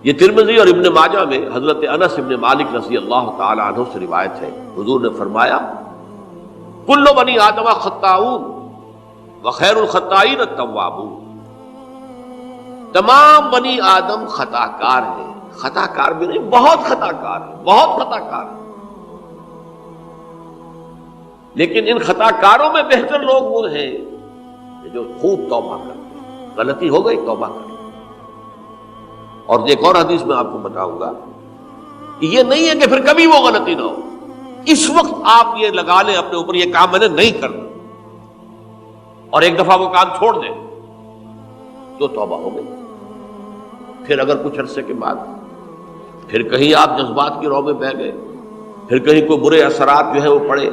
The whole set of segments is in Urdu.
یہ ترمذی اور ابن ماجہ میں حضرت انس ابن مالک رضی اللہ تعالی عنہ سے روایت ہے، حضور نے فرمایا کل بنی آدم خطاؤون وخیر الخطائین التوابون، تمام بنی آدم خطا کار ہیں، خطا کار بھی نہیں، بہت خطا کار ہیں، بہت خطا کار ہیں، لیکن ان خطا کاروں میں بہتر لوگ وہ ہیں جو خوب توبہ کرتے ہیں، غلطی ہو گئی توبہ کرتے ہیں۔ اور ایک اور حدیث میں آپ کو بتاؤں گا کہ یہ نہیں ہے کہ پھر کبھی وہ غلطی نہ ہو، اس وقت آپ یہ لگا لیں اپنے اوپر یہ کام میں نے نہیں کرنا، اور ایک دفعہ وہ کام چھوڑ دیں تو توبہ ہو گئی۔ پھر اگر کچھ عرصے کے بعد پھر کہیں آپ جذبات کی رو میں بہہ گئے، پھر کہیں کوئی برے اثرات جو ہے وہ پڑے،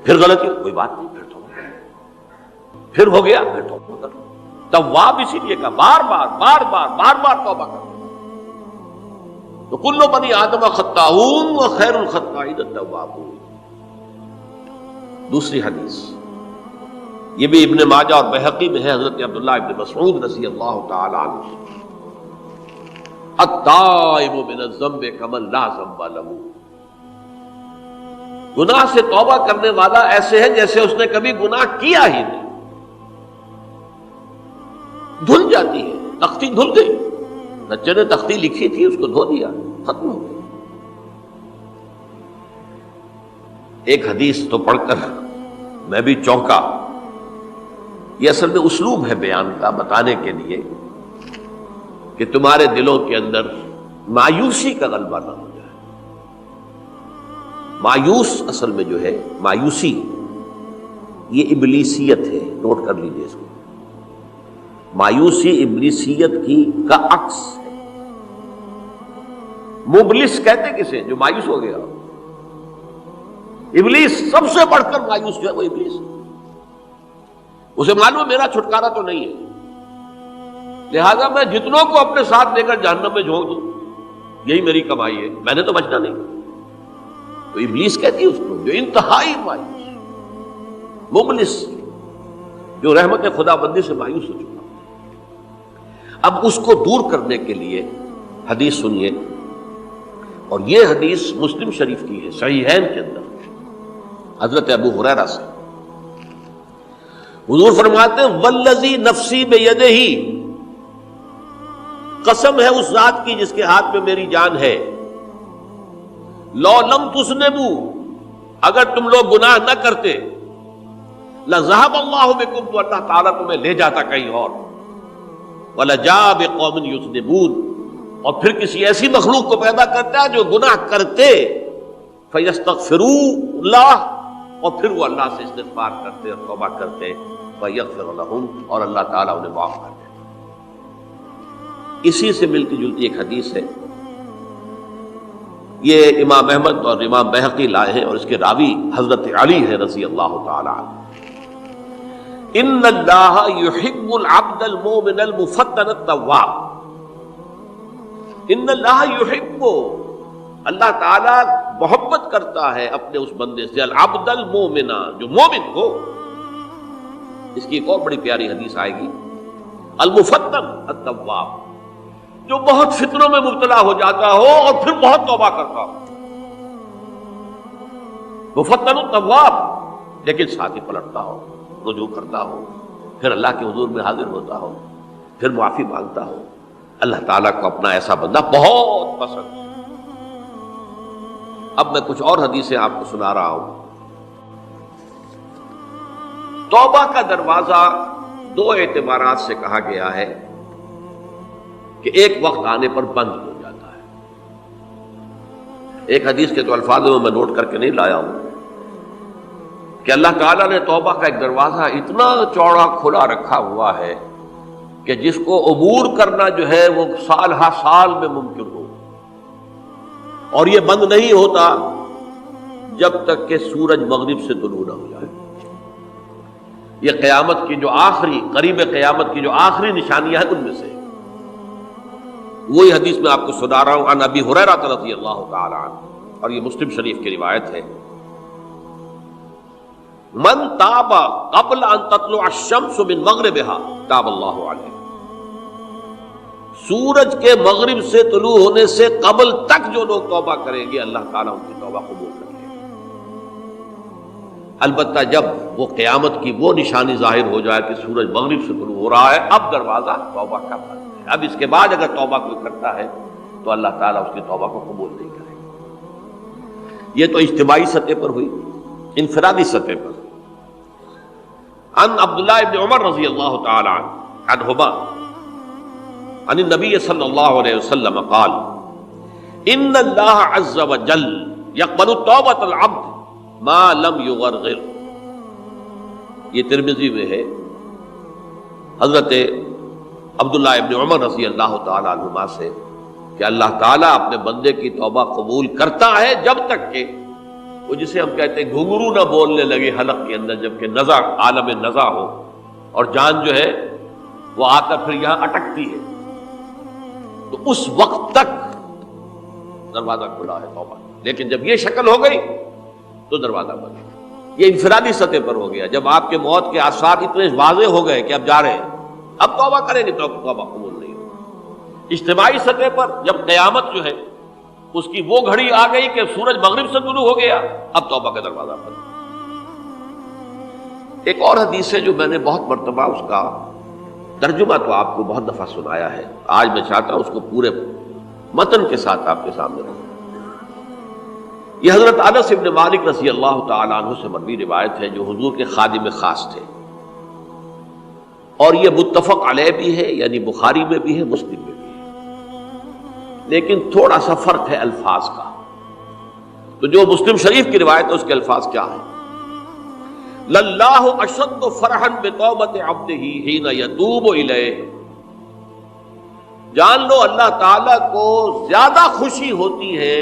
پھر غلطی، کوئی بات نہیں، پھر توبہ، پھر ہو گیا، پھر توبہ کرو۔ تواب اسی لیے کہا بار بار توبہ کرو۔ تو کل بنی آدم خطاؤون وخیر الخطائین التوابون۔ دوسری حدیث یہ بھی ابن ماجہ اور بہقی میں ہے، حضرت عبداللہ ابن مسعود رضی اللہ تعالی عنہ، التائب من الذنب کمن لا ذنب له، گناہ سے توبہ کرنے والا ایسے ہے جیسے اس نے کبھی گناہ کیا ہی نہیں۔ دھل جاتی ہے، تختی دھل گئی، بچے نے تختی لکھی تھی اس کو دھو دیا، ختم ہو گئی۔ ایک حدیث تو پڑھ کر میں بھی چونکا، یہ اصل میں اسلوب ہے بیان کا، بتانے کے لیے کہ تمہارے دلوں کے اندر مایوسی کا غلبہ نہ ہو جائے۔ مایوس اصل میں جو ہے مایوسی یہ ابلیسیت ہے، نوٹ کر لیجیے اس کو۔ مایوسی ابلیسیت کا عکس ہے۔ مبلس کہتے کسے؟ جو مایوس ہو گیا۔ ابلیس سب سے بڑھ کر مایوس جو ہے وہ ابلیس ہے، اسے معلوم میرا چھٹکارا تو نہیں ہے، لہذا میں جتنوں کو اپنے ساتھ لے کر جہنم میں جھونک دوں یہی میری کمائی ہے، میں نے تو بچنا نہیں۔ تو ابلیس کہتی ہے اس کو جو انتہائی مایوس، مبلس، جو رحمت خدا بندی سے مایوس ہو چکا۔ اب اس کو دور کرنے کے لیے حدیث سنیے، اور یہ حدیث مسلم شریف کی ہے، صحیحین کے اندر، حضرت ابو ہریرہ سے۔ حضور فرماتے ہیں والذی نفسی بیدہ، قسم ہے اس ذات کی جس کے ہاتھ میں میری جان ہے، لو لم تذنبوا، اگر تم لوگ گناہ نہ کرتے، لذهب اللہ بکم، تو اللہ تعالیٰ تمہیں لے جاتا کہیں اور، وَلَجَاءَ بِقَوْمٍ يُذْنِبُونَ، اور پھر کسی ایسی مخلوق کو پیدا کرتا ہے جو گناہ کرتے، فَيَسْتَغْفِرُوا اللَّهَ، اور پھر وہ اللہ سے استغفار کرتے اور توبہ کرتے، وَيَغْفِرُ لَهُمْ، اور اللہ تعالیٰ انہیں معاف کر دیتا۔ اسی سے ملتی جلتی ایک حدیث ہے، یہ امام احمد اور امام بہقی لائے ہیں، اور اس کے راوی حضرت علی ہے رضی اللہ تعالی عنہ۔ ان اللہ یحب العبد المؤمن المفتن التواب، ان اللہ یحب، اللہ تعالی محبت کرتا ہے اپنے اس بندے سے، العبد المؤمن، جو مومن ہو۔ اس کی ایک اور بڑی پیاری حدیث آئے گی، المفتن التواب، جو بہت فتنوں میں مبتلا ہو جاتا ہو اور پھر بہت توبہ کرتا ہو، مفتن التواب، لیکن ساتھ ہی پلٹتا ہو، رجوع کرتا ہو، پھر اللہ کے حضور میں حاضر ہوتا ہو، پھر معافی مانگتا ہو۔ اللہ تعالیٰ کو اپنا ایسا بندہ بہت پسند ہے۔ اب میں کچھ اور حدیثیں آپ کو سنا رہا ہوں۔ توبہ کا دروازہ دو اعتبارات سے کہا گیا ہے کہ ایک وقت آنے پر بند ہو جاتا ہے۔ ایک حدیث کے تو الفاظ میں نوٹ کر کے نہیں لایا ہوں کہ اللہ تعالیٰ نے توبہ کا ایک دروازہ اتنا چوڑا کھلا رکھا ہوا ہے کہ جس کو عبور کرنا جو ہے وہ سال ہا سال میں ممکن ہو، اور یہ بند نہیں ہوتا جب تک کہ سورج مغرب سے طلوع نہ ہو جائے۔ یہ قیامت کی جو آخری، قریب قیامت کی جو آخری نشانیاں ہیں ان میں سے وہی حدیث میں آپ کو سنا رہا ہوں، عن ابی ہریرہ رضی اللہ تعالی عنہ، اور یہ مسلم شریف کی روایت ہے، من تاب قبل ان تطلع الشمس من مغربها تاب اللہ علیہ، سورج کے مغرب سے طلوع ہونے سے قبل تک جو لوگ توبہ کریں گے اللہ تعالیٰ ان کی توبہ قبول کریں گے۔ البتہ جب وہ قیامت کی وہ نشانی ظاہر ہو جائے کہ سورج مغرب سے طلوع ہو رہا ہے، اب دروازہ توبہ کا بند ہے، اب اس کے بعد اگر توبہ کوئی کرتا ہے تو اللہ تعالیٰ اس کی توبہ کو قبول نہیں کرے گا۔ یہ تو اجتماعی سطح پر ہوئی۔ انفرادی سطح پر عن عبداللہ ابن عمر رضی اللہ تعالی عنہما عن النبی صلی اللہ علیہ وسلم قال ان اللہ عز وجل یقبل توبۃ العبد ما لم یغرغر۔ یہ ترمذی میں ہے، حضرت عبداللہ ابن عمر رضی اللہ تعالی عنہما سے کہ اللہ تعالیٰ اپنے بندے کی توبہ قبول کرتا ہے جب تک کہ وہ جسے ہم کہتے ہیں گھنگرو نہ بولنے لگے حلق کے اندر، جبکہ نزع عالم نزع ہو اور جان جو ہے وہ آ کر پھر یہاں اٹکتی ہے، تو اس وقت تک دروازہ کھلا ہے توبہ۔ لیکن جب یہ شکل ہو گئی تو دروازہ بند ہے۔ یہ انفرادی سطح پر ہو گیا، جب آپ کے موت کے آثار اتنے واضح ہو گئے کہ اب جا رہے ہیں، اب توبہ کریں گے تو توبہ قبول نہیں ہوگی۔ اجتماعی سطح پر جب قیامت جو ہے اس کی وہ گھڑی آ گئی کہ سورج مغرب سے طلوع ہو گیا، اب توبہ کا دروازہ بند۔ ایک اور حدیث ہے جو میں نے بہت مرتبہ اس کا ترجمہ تو آپ کو بہت دفعہ سنایا ہے، آج میں چاہتا ہوں اس کو پورے متن کے ساتھ آپ کے سامنے رکھوں۔ یہ حضرت انس بن مالک رضی اللہ تعالی عنہ سے مروی روایت ہے، جو حضور کے خادم خاص تھے، اور یہ متفق علیہ بھی ہے، یعنی بخاری میں بھی ہے، مسلم میں بھی ہے، لیکن تھوڑا سا فرق ہے الفاظ کا۔ تو جو مسلم شریف کی روایت ہے اس کے الفاظ کیا ہے؟ للہ اشد فرحا بتوبۃ عبدہ حین یتوب الیہ۔ جان لو اللہ تعالیٰ کو زیادہ خوشی ہوتی ہے